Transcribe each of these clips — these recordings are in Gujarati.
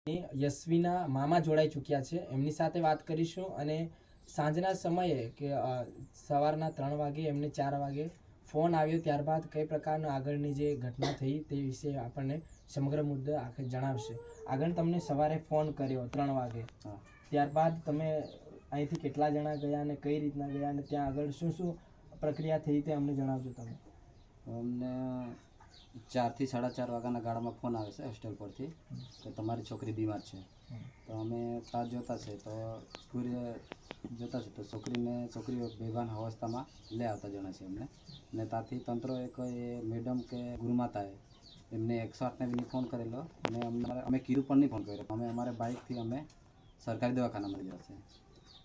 યશવીના મામા જોડાઈ ચૂક્યા છે, એમની સાથે વાત કરીશું. અને સાંજના સમયે કે સવારના 3 વાગે એમને 4 વાગે ફોન આવ્યો, ત્યારબાદ કઈ પ્રકારનો આગળની જે ઘટના થઈ તે વિશે આપણને સમગ્ર મુદ્દો આખરે જણાવશે. આગળ તમને સવારે ફોન કર્યો 3 વાગે, ત્યારબાદ તમે અહીંથી કેટલા જણા ગયા અને કઈ રીતના ગયા અને ત્યાં આગળ શું શું પ્રક્રિયા થઈ તે અમને જણાવજો તમે. અમને 4 થી 4:30 વાગ્યાના ગાળામાં ફોન આવે છે હોસ્ટેલ પરથી કે તમારી છોકરી બીમાર છે. તો અમે ત્યાં જોતા છે તો સ્કૂલે જોતા છે તો છોકરીઓ બેભાન અવસ્થામાં લઈ આવતા જણા છે અમને. ને ત્યાંથી તંત્ર એક મેડમ કે ગુરુમાતાએ એમને 108ને બી ફોન કરેલો અને અમે કીધું પણ નહીં ફોન કર્યો. અમે અમારે બાઇકથી અમે સરકારી દવાખાનામાં ગયા છે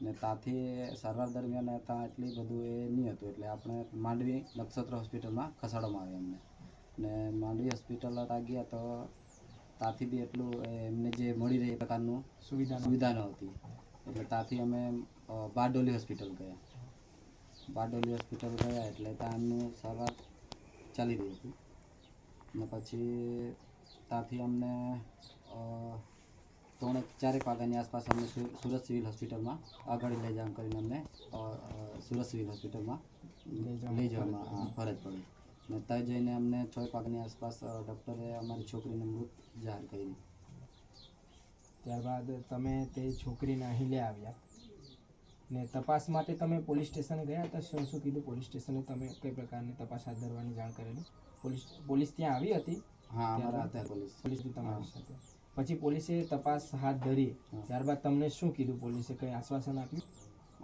ને ત્યાંથી સારવાર દરમિયાન ત્યાં એટલી બધું એ નહીં હતું એટલે આપણે માંડવી નક્ષત્ર હોસ્પિટલમાં ખસેડવામાં આવે અમને. ને માંડવી હોસ્પિટલ ત્યાં ગયા તો ત્યાંથી બી એટલું એમને જે મળી રહે એ પ્રકારનું સુવિધા ન હતી એટલે ત્યાંથી અમે બારડોલી હોસ્પિટલ ગયા. બારડોલી હોસ્પિટલ ગયા એટલે ત્યાં એમનું સારવાર ચાલી રહી હતી ને પછી ત્યાંથી અમને 3-4 વાગ્યાની આસપાસ અમને સુરત સિવિલ હોસ્પિટલમાં આગળ લઈ જવા કરીને અમને સુરત સિવિલ હોસ્પિટલમાં લઈ જવામાં ફરજ પડી ને ત્યાં જઈને અમને 6 વાગ્યાની આસપાસ ડૉક્ટરે અમારી છોકરીને મૃત જાહેર કરી. ત્યારબાદ તમે તે છોકરીને અહીં લઈ આવ્યા ને તપાસ માટે તમે પોલીસ સ્ટેશને ગયા હતા. શું શું કીધું પોલીસ સ્ટેશને? તમે કઈ પ્રકારની તપાસ હાથ ધરવાની જાણ કરેલી? પોલીસ ત્યાં આવી હતી? હા, અમારા હતા પોલીસ બી તમારી સાથે. પછી પોલીસે તપાસ હાથ ધરી, ત્યારબાદ તમને શું કીધું પોલીસે? કંઈ આશ્વાસન આપ્યું?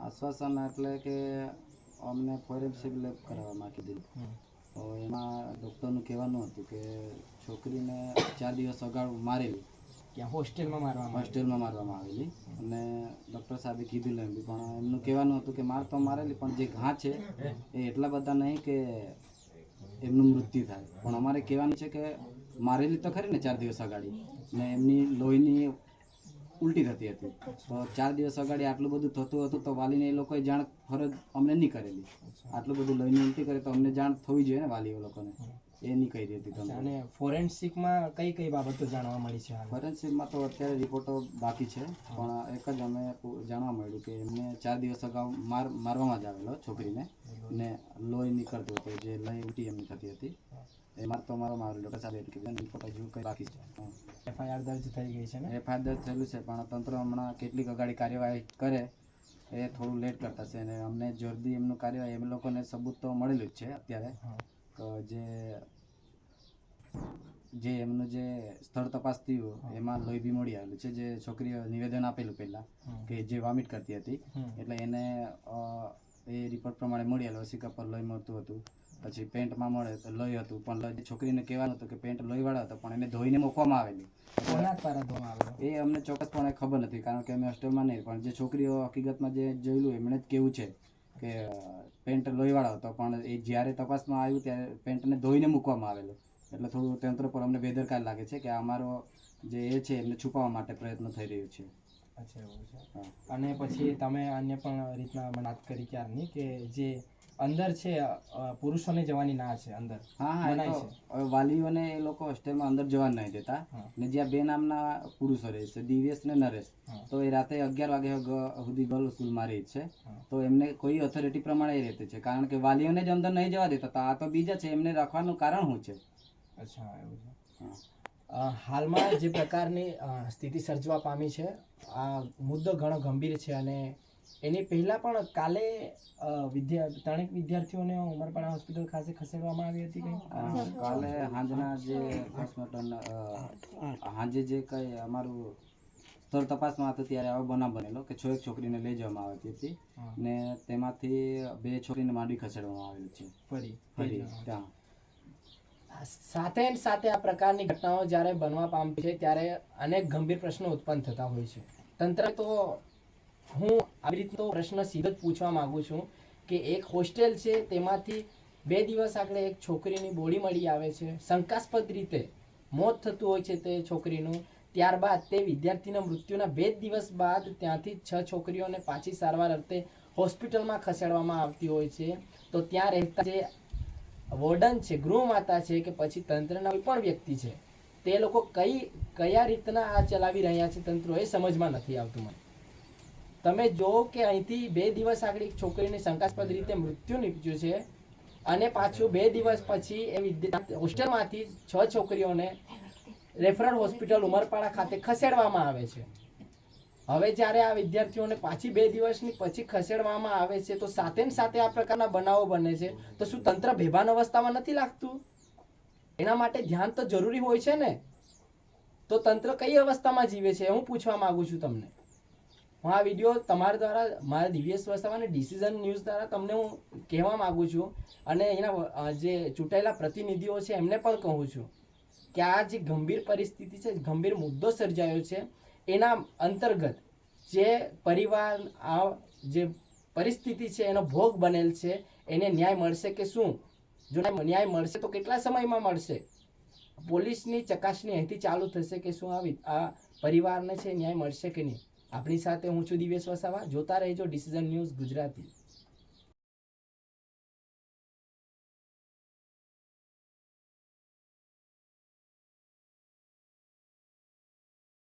આશ્વાસન એટલે કે અમને ફોરેન્સિક લેબ કરાવવામાં કીધું. તો એમાં ડૉક્ટરનું કહેવાનું હતું કે છોકરીને 4 દિવસ અગાઉ મારેલી, ત્યાં હોસ્ટેલમાં મારવામાં આવેલી અને ડૉક્ટર સાહેબે કીધું એમ બી પણ એમનું કહેવાનું હતું કે માર તો મારેલી પણ જે ઘા છે એ એટલા બધા નહીં કે એમનું મૃત્યુ થાય. પણ અમારે કહેવાનું છે કે મારેલી તો ખરી ને 4 દિવસ અગાડી ને એમની લોહીની ઉલટી થતી હતી. તો 4 દિવસ અગાડી આટલું બધું થતું હતું તો વાલીને એ લોકોએ જાણ ફરજ અમને નહીં કરેલી. આટલું બધું લોહીની ઉલટી કરે તો અમને જાણ થવી જોઈએ ને વાલીઓ લોકોને, એ નહીં કરી હતી તમને. અને ફોરેન્સિકમાં કઈ કઈ બાબતો જાણવા મળી છે? ફોરેન્સિકમાં તો અત્યારે રિપોર્ટો બાકી છે પણ એક જ અમે જાણવા મળ્યું કે એમને 4 દિવસ અગાઉ મારવામાં જ આવેલો છોકરીને ને લોહી નીકળતું હતું, જે લોહી ઉલટી એમની થતી હતી. એમાં તો મારવામાં આવેલો. ડૉક્ટર સાહેબે કીધું રિપોર્ટ હજુ કંઈ બાકી છે. એફઆઈઆર દર્જ થઈ ગઈ છે ને? એફઆઈઆર દર્જ થયેલું છે પણ તંત્ર હમણાં કેટલીક અગાડી કાર્યવાહી કરે એ થોડું લેટ કરતા છે અને અમને જલ્દી એમનું કાર્યવાહી એમ લોકોને સબૂત તો મળેલું જ છે અત્યારે. તો જે એમનું જે સ્થળ તપાસ થયું એમાં લોહી બી મળી આવેલું છે. જે છોકરીએ નિવેદન આપેલું પહેલાં કે જે વોમિટ કરતી હતી એટલે એને એ રિપોર્ટ પ્રમાણે મળી આવેલું. સિક્કા પર લોહી મળતું હતું, પછી પેન્ટમાં મળે તો લોહી હતું પણ છોકરીને કહેવાનું હતું કે પેન્ટ લોહીવાળા હતો પણ એને ધોઈને મૂકવામાં આવેલી. એ અમને ચોક્કસપણે ખબર નથી કારણ કે અમે હોસ્ટેલમાં નહીં, પણ જે છોકરીઓ હકીકતમાં જે જોયેલું એમણે જ કેવું છે કે પેન્ટ લોહીવાળો હતો પણ એ જ્યારે તપાસમાં આવ્યું ત્યારે પેન્ટને ધોઈને મૂકવામાં આવેલું. એટલે થોડું તંત્ર પર અમને બેદરકાર લાગે છે કે અમારો જે એ છે એમને છુપાવવા માટે પ્રયત્ન થઈ રહ્યો છે. અચ્છા, એવું છે. અને પછી તમે અન્ય પણ રીતના વાત કરી ક્યારની કે જે અંદર છે પુરુષોને જવાની ના છે અંદર? હા, વાલીઓને એ લોકો હોસ્ટેલમાં અંદર જવા નહીં દેતા ને જ્યાં 2 નામના પુરુષો રહે છે, દિવ્યેશ ને નરેશ, તો એ રાતે 11 વાગ્યા સુધી ગર્લ સ્કૂલમાં રહે છે. તો એમને કોઈ ઓથોરિટી પ્રમાણે એ રહેते છે કારણ કે વાલીઓને જ અંદર નહીં જવા દેતા. તો આ તો બીજા છે, એમને રાખવાનું કારણ શું છે? અચ્છા, એવું છે. હાલમાં જે પ્રકારની સ્થિતિ સર્જવા પામી છે, આ મુદ્દો ઘણો ગંભીર છે અને એની પહેલાં પણ કાલે 3 વિદ્યાર્થીઓને ઉમરપાડા હોસ્પિટલ ખાતે ખસેડવામાં આવી હતી. કાલે સાંજના જે પોસ્ટમોર્ટમ સાંજે જે કંઈ અમારું સ્થળ તપાસમાં હતું ત્યારે આવો બનાવ બનેલો કે 6 છોકરીને લઈ જવામાં આવતી હતી ને તેમાંથી 2 છોકરીને માંડવી ખસેડવામાં આવેલી છે ફરી ત્યાં. સાથે આ પ્રકારની ઘટનાઓ જ્યારે બનવા પામતી છે ત્યારે અનેક ગંભીર પ્રશ્નો ઉત્પન્ન થતા હોય છે. તંત્ર તો હું આવી રીતનો પ્રશ્ન સીધો જ પૂછવા માંગુ છું કે એક હોસ્ટેલ છે તેમાંથી 2 દિવસ આગળ એક છોકરીની બોડી મળી આવે છે, શંકાસ્પદ રીતે મોત થતું હોય છે તે છોકરીનું. ત્યારબાદ તે વિદ્યાર્થીના મૃત્યુના 2 દિવસ બાદ ત્યાંથી 6 છોકરીઓને પાછી સારવાર અર્થે હોસ્પિટલમાં ખસેડવામાં આવતી હોય છે. તો ત્યાં રહેતા જે વોર્ડન છે, ગૃહમાતા છે કે પછી તંત્રના કોઈ પણ વ્યક્તિ છે તે લોકો કયા રીતના આ ચલાવી રહ્યા છે તંત્રો, એ સમજમાં નથી આવતું મને. તમે જો કે અહીંથી 2 દિવસ આગળ એક છોકરીને શંકાસ્પદ રીતે મૃત્યુ નીપજ્યું છે અને પાછું 2 દિવસ પછી એ હોસ્ટેલમાંથી 6 છોકરીઓને રેફરલ હોસ્પિટલ ઉમરપાડા ખાતે ખસેડવામાં આવે છે. હવે જ્યારે આ વિદ્યાર્થીઓને પાછી 2 દિવસની પછી ખસેડવામાં આવે છે તો સાથે ને સાથે આ પ્રકારના બનાવો બને છે, તો શું તંત્ર બેભાન અવસ્થામાં નથી લાગતું? એના માટે ધ્યાન તો જરૂરી હોય છે ને. તો તંત્ર કઈ અવસ્થામાં જીવે છે હું પૂછવા માંગુ છું તમને. હું આ વિડીયો તમારા દ્વારા, મારા દિવ્યેશ વસાવા અને ડિસિઝન ન્યૂઝ દ્વારા તમને હું કહેવા માંગુ છું અને એના જે ચૂંટાયેલા પ્રતિનિધિઓ છે એમને પણ કહું છું કે આ જે ગંભીર પરિસ્થિતિ છે, ગંભીર મુદ્દો સર્જાયો છે, એના અંતર્ગત જે પરિવાર આ જે પરિસ્થિતિ છે એનો ભોગ બનેલ છે એને ન્યાય મળશે કે શું? જો ન્યાય મળશે તો કેટલા સમયમાં મળશે? પોલીસની ચકાસણી અહીંથી ચાલુ થશે કે શું આ પરિવારને છે ન્યાય મળશે કે નહીં. આપણી સાથે હું છું દિવ્યેશ વસાવા. જોતા રહેજો ડિસિઝન ન્યૂઝ ગુજરાતી.